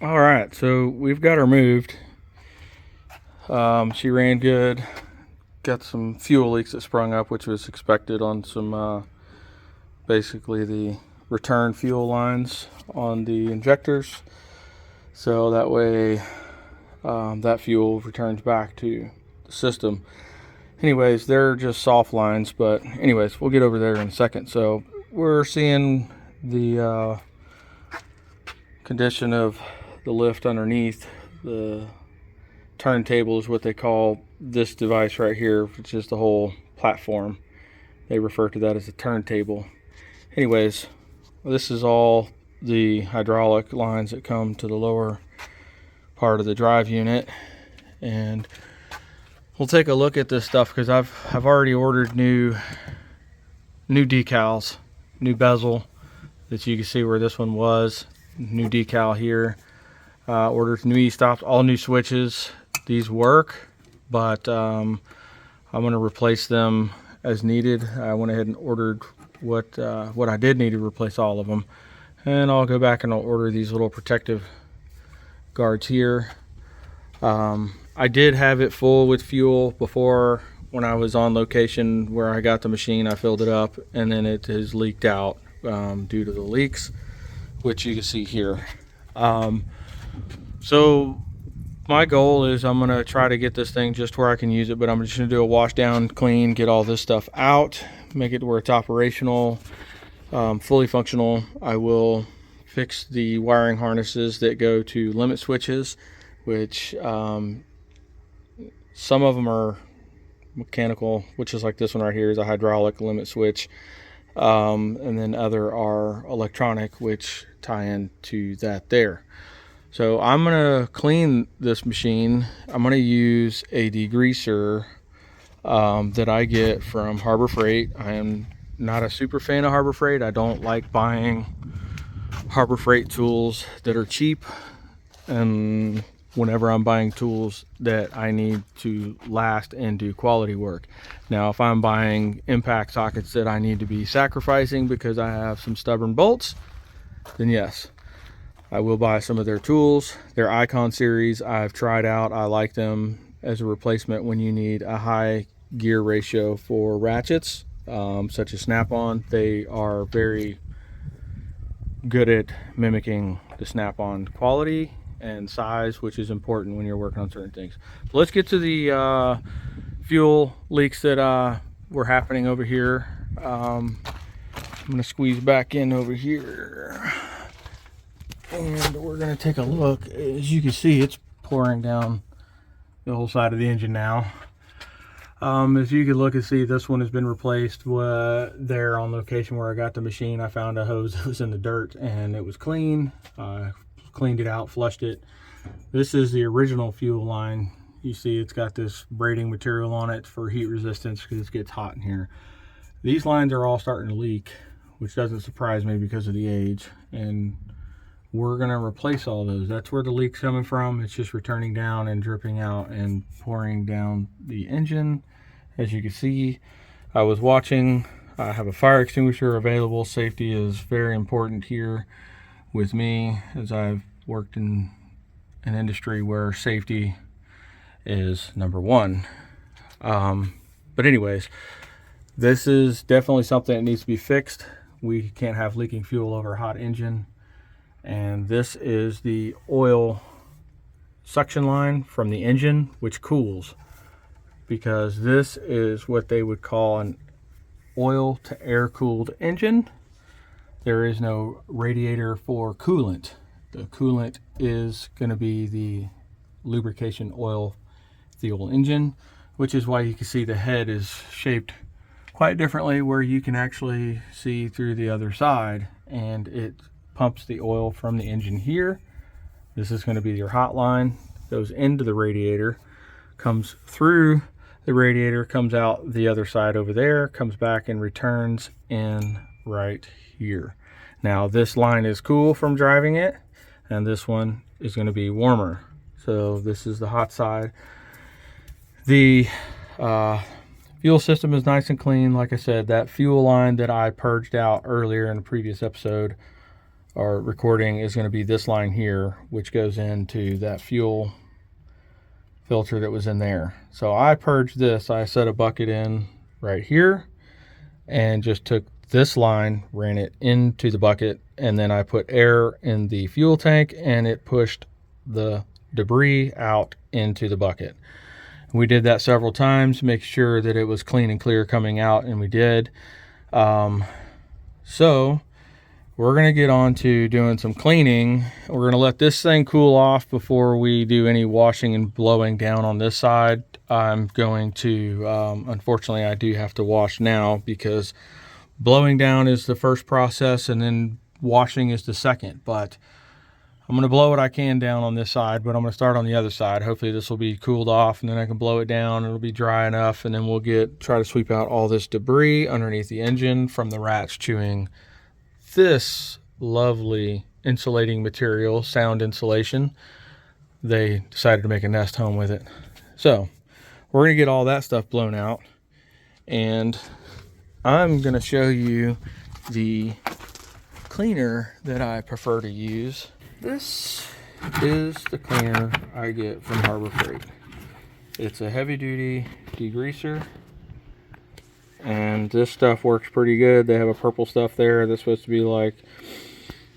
All right, so we've got her moved. She ran good. Got some fuel leaks that sprung up, which was expected on some basically the return fuel lines on the injectors. So that way that fuel returns back to the system. Anyways, they're just soft lines, but anyways, we'll get over there in a second. So we're seeing the condition of the lift underneath. The turntable is what they call this device right here, which is the whole platform. They refer to that as a turntable. Anyways, this is all the hydraulic lines that come to the lower part of the drive unit, and we'll take a look at this stuff because I've already ordered new decals, new bezel that you can see where this one was, new decal here. Ordered new e-stops, all new switches. These work, but I'm going to replace them as needed. I went ahead and ordered what I did need to replace all of them, and I'll go back and I'll order these little protective guards here. I did have it full with fuel before. When I was on location where I got the machine, I filled it up, and then it has leaked out due to the leaks, which you can see here. So my goal is I'm going to try to get this thing just where I can use it, but I'm just going to do a wash down, clean, get all this stuff out, make it where it's operational, fully functional. I will fix the wiring harnesses that go to limit switches, which some of them are mechanical, which is like this one right here is a hydraulic limit switch, and then other are electronic, which tie into that there. So I'm going to clean this machine. I'm going to use a degreaser that I get from Harbor Freight. I am not a super fan of Harbor Freight. I don't like buying Harbor Freight tools that are cheap, and whenever I'm buying tools that I need to last and do quality work. Now, if I'm buying impact sockets that I need to be sacrificing because I have some stubborn bolts, then yes, I will buy some of their tools. Their Icon series I've tried out. I like them as a replacement when you need a high gear ratio for ratchets, such as Snap-on. They are very good at mimicking the Snap-on quality and size, which is important when you're working on certain things. So let's get to the fuel leaks that were happening over here. I'm gonna squeeze back in over here, and we're gonna take a look. As you can see, it's pouring down the whole side of the engine now. As you can look and see, this one has been replaced. There on location where I got the machine, I found a hose that was in the dirt and it was clean. Cleaned it out, flushed it. This is the original fuel line. You see it's got this braiding material on it for heat resistance because it gets hot in here. These lines are all starting to leak, which doesn't surprise me because of the age, and we're going to replace all those. That's where the leak's coming from. It's just returning down and dripping out and pouring down the engine. As you can see, I was watching. I have a fire extinguisher available. Safety is very important here with me, as I've worked in an industry where safety is number one. But anyways, this is definitely something that needs to be fixed. We can't have leaking fuel over a hot engine. And this is the oil suction line from the engine, which cools, because this is what they would call an oil to air cooled engine. There is no radiator for coolant. The coolant is going to be the lubrication oil fuel engine, which is why you can see the head is shaped quite differently, where you can actually see through the other side, and it pumps the oil from the engine here. This is going to be your hot line, goes into the radiator, comes through the radiator, comes out the other side over there, comes back and returns in right here. Now this line is cool from driving it, and this one is going to be warmer. So this is the hot side. The fuel system is nice and clean. Like I said, that fuel line that I purged out earlier in the previous episode, our recording is going to be this line here, which goes into that fuel filter that was in there. So I purged this. I set a bucket in right here and just took this line, ran it into the bucket, and then I put air in the fuel tank and it pushed the debris out into the bucket. We did that several times, make sure that it was clean and clear coming out, and we did. So we're going to get on to doing some cleaning. We're going to let this thing cool off before we do any washing and blowing down on this side. I'm going to, unfortunately, I do have to wash now because blowing down is the first process and then washing is the second. But I'm going to blow what I can down on this side, but I'm going to start on the other side. Hopefully this will be cooled off and then I can blow it down. It'll be dry enough, and then we'll try to sweep out all this debris underneath the engine from the rats chewing this lovely insulating material, sound insulation. They decided to make a nest home with it. So we're going to get all that stuff blown out, and I'm going to show you the cleaner that I prefer to use. This is the cleaner I get from Harbor Freight. It's a heavy duty degreaser, and this stuff works pretty good. They have a purple stuff there. That's supposed to be like,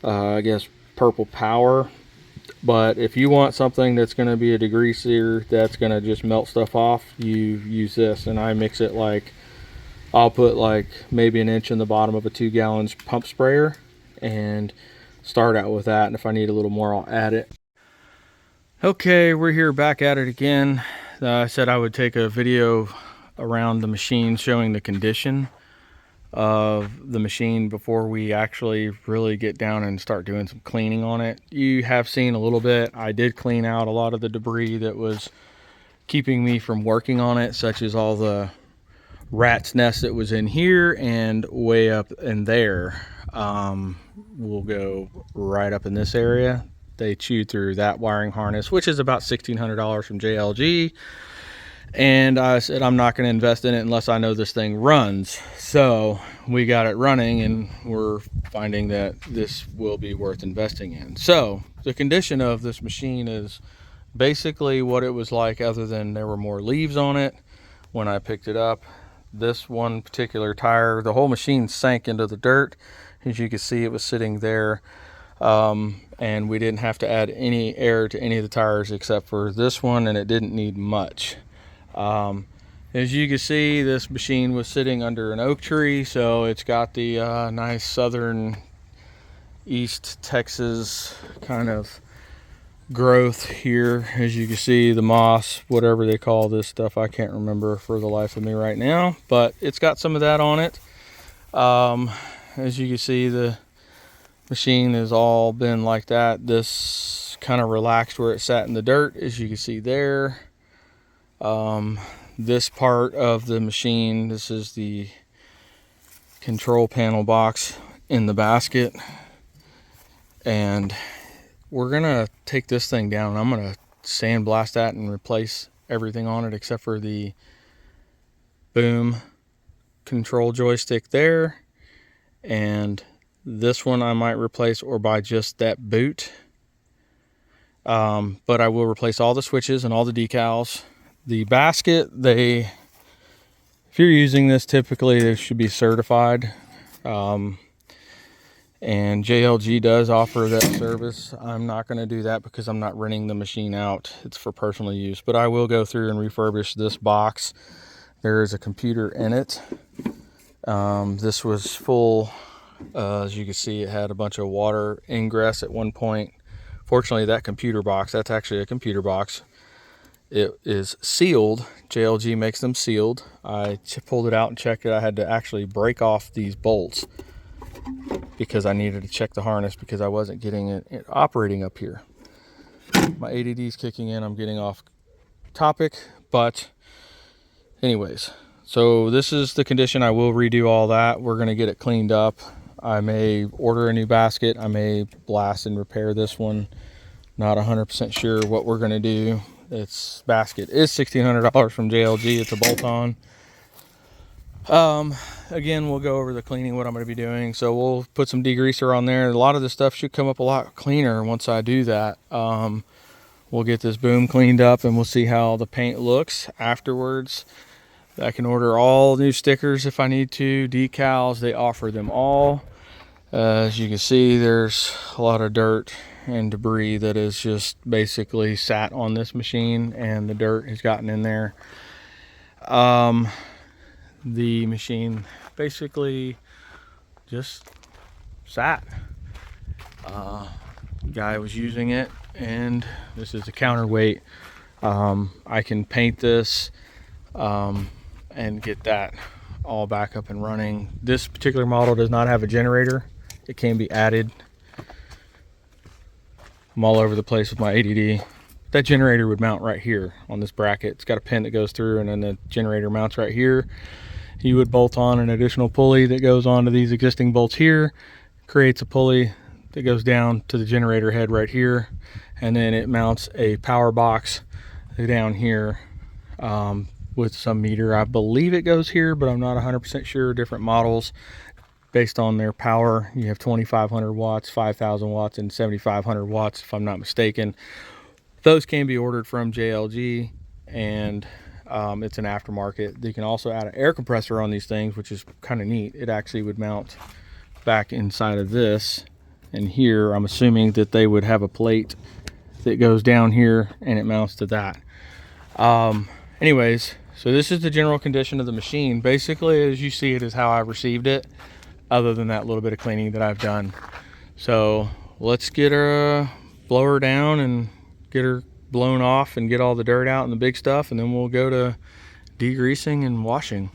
I guess, purple power. But if you want something that's going to be a degreaser that's going to just melt stuff off, you use this. And I mix it like, I'll put like maybe an inch in the bottom of a 2-gallon pump sprayer and start out with that. And if I need a little more, I'll add it. Okay, we're here back at it again. I said I would take a video around the machine showing the condition of the machine before we actually really get down and start doing some cleaning on it. You have seen a little bit. I did clean out a lot of the debris that was keeping me from working on it, such as all the rat's nest that was in here and way up in there. We'll go right up in this area. They chewed through that wiring harness, which is about $1,600 from JLG. And I said, I'm not going to invest in it unless I know this thing runs. So we got it running, and we're finding that this will be worth investing in. So the condition of this machine is basically what it was like, other than there were more leaves on it when I picked it up. This one particular tire, the whole machine sank into the dirt. As you can see, it was sitting there. And we didn't have to add any air to any of the tires except for this one, and it didn't need much. As you can see, this machine was sitting under an oak tree, so it's got the nice southern East Texas kind of growth here. As you can see, the moss, whatever they call this stuff, I can't remember for the life of me right now, but it's got some of that on it. As you can see, the machine has all been like that. This kind of relaxed where it sat in the dirt, as you can see there. This part of the machine, this is the control panel box in the basket, and we're gonna take this thing down. I'm gonna sandblast that and replace everything on it except for the boom control joystick there, and this one I might replace or buy just that boot. But I will replace all the switches and all the decals. The basket, if you're using this, typically they should be certified. And JLG does offer that service. I'm not going to do that because I'm not renting the machine out. It's for personal use. But I will go through and refurbish this box. There is a computer in it. This was full. As you can see, it had a bunch of water ingress at one point. Fortunately, that computer box, that's actually a computer box. It is sealed. JLG makes them sealed. I pulled it out and checked it. I had to actually break off these bolts because I needed to check the harness because I wasn't getting it operating up here. My ADD is kicking in. I'm getting off topic, but anyways, so this is the condition. I will redo all that. We're going to get it cleaned up. I may order a new basket. I may blast and repair this one. Not 100% sure what we're going to do. Its basket is $1,600 from JLG. It's a bolt-on. Again, we'll go over the cleaning, what I'm going to be doing. So we'll put some degreaser on there. A lot of this stuff should come up a lot cleaner once I do that. We'll get this boom cleaned up and we'll see how the paint looks afterwards. I can order all new stickers if I need to, decals, they offer them all. As you can see, there's a lot of dirt and debris that is just basically sat on this machine, and the dirt has gotten in there. The machine basically just sat. Guy was using it, and this is the counterweight. I can paint this and get that all back up and running. This particular model does not have a generator. It can be added. I'm all over the place with my ADD. That generator would mount right here on this bracket. It's got a pin that goes through, and then the generator mounts right here. You would bolt on an additional pulley that goes onto these existing bolts here, creates a pulley that goes down to the generator head right here, and then it mounts a power box down here with some meter. I believe it goes here, but I'm not 100% sure. Different models based on their power. You have 2,500 watts, 5,000 watts, and 7,500 watts, if I'm not mistaken. Those can be ordered from JLG, and it's an aftermarket. You can also add an air compressor on these things, which is kind of neat. It actually would mount back inside of this, and here I'm assuming that they would have a plate that goes down here and it mounts to that. Anyways, so this is the general condition of the machine. Basically, as you see it, is how I received it, other than that little bit of cleaning that I've done. So let's get her blow her down and get her blown off and get all the dirt out and the big stuff, and then we'll go to degreasing and washing.